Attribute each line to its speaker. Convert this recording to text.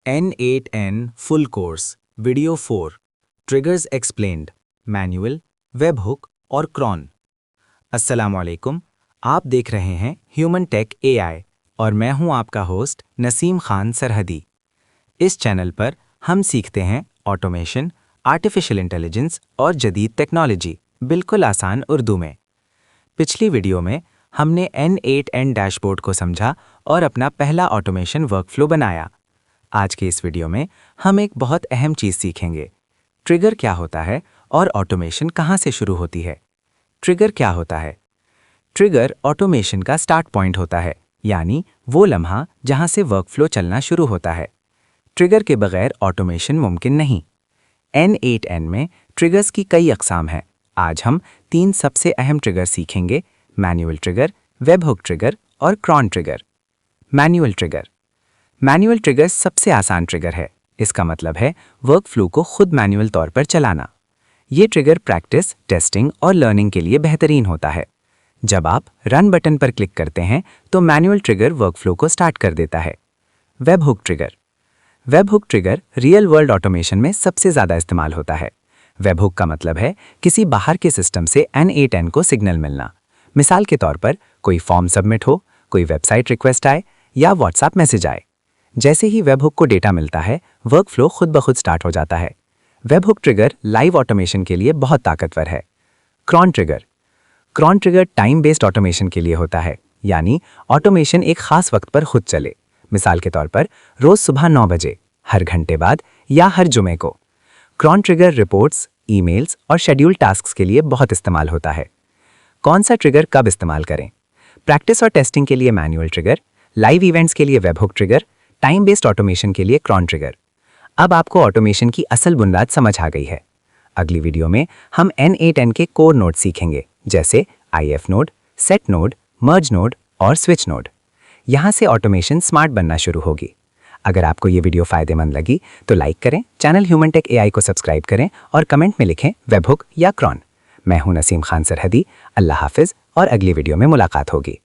Speaker 1: N8N Full Course Video 4 Triggers Explained manual, web hook और Crohn. अस्सलामुअलैकुम, आप देख रहे हैं ह्यूमन टेक एआई और मैं हूं आपका होस्ट नसीम खान सरहदी। इस चैनल पर हम सीखते हैं ऑटोमेशन, आर्टिफिशियल इंटेलिजेंस और जदीद टेक्नोलॉजी बिल्कुल आसान उर्दू में। पिछली वीडियो में हमने N8N डैशबोर्ड को समझा और अपना पहला ऑटोमेशन वर्कफ्लो बनाया। आज के इस वीडियो में हम एक बहुत अहम चीज़ सीखेंगे। ट्रिगर क्या होता है और ऑटोमेशन कहाँ से शुरू होती है। ट्रिगर क्या होता है? ट्रिगर ऑटोमेशन का स्टार्ट पॉइंट होता है, यानी वो लम्हा जहाँ से वर्कफ्लो चलना शुरू होता है। ट्रिगर के बगैर ऑटोमेशन मुमकिन नहीं। N8N में ट्रिगर्स की कई अक़साम हैं। आज हम 3 सबसे अहम ट्रिगर सीखेंगे: manual trigger, webhook trigger और cron trigger. Manual trigger. Manual trigger सबसे आसान ट्रिगर है। इसका मतलब है वर्कफ्लो को खुद मैनुअल तौर पर चलाना। ये ट्रिगर प्रैक्टिस, टेस्टिंग और लर्निंग के लिए बेहतरीन होता है। जब आप रन बटन पर क्लिक करते हैं तो मैनुअल ट्रिगर वर्कफ्लो को स्टार्ट कर देता है। Webhook trigger. Webhook trigger real world automation में सबसे ज़्यादा इस्तेमाल होता है। वेब हुक का मतलब है किसी बाहर के सिस्टम से N8N को सिग्नल मिलना। मिसाल के तौर पर कोई फॉर्म सबमिट हो, कोई वेबसाइट रिक्वेस्ट आए या व्हाट्सएप मैसेज आए। जैसे ही वेब हुक को डेटा मिलता है, वर्कफ्लो खुद ब खुद स्टार्ट हो जाता है। Webhook trigger live automation के लिए बहुत ताकतवर है। Cron trigger. Cron trigger time based automation के लिए होता है, यानी ऑटोमेशन एक खास वक्त पर खुद चले। मिसाल के तौर पर रोज सुबह 9 बजे, हर घंटे बाद या हर जुमे को। क्रॉन ट्रिगर रिपोर्ट्स, ईमेल्स और शेड्यूल टास्क्स के लिए बहुत इस्तेमाल होता है। कौन सा ट्रिगर कब इस्तेमाल करें? प्रैक्टिस और टेस्टिंग के लिए मैनुअल ट्रिगर, लाइव इवेंट्स के लिए web hook trigger, time based automation के लिए क्रॉन ट्रिगर। अब आपको ऑटोमेशन की असल बुनियाद समझ आ गई है। अगली वीडियो में हम N8N के कोर नोड सीखेंगे, जैसे IF node, set node, merge node और स्विच नोड। यहाँ से ऑटोमेशन स्मार्ट बनना शुरू होगी। अगर आपको ये वीडियो फायदेमंद लगी तो लाइक करें, चैनल ह्यूमन टेक एआई को सब्सक्राइब करें और कमेंट में लिखें वेब हुक या क्रॉन। मैं हूं नसीम खान सरहदी। अल्लाह हाफिज और अगली वीडियो में मुलाकात होगी।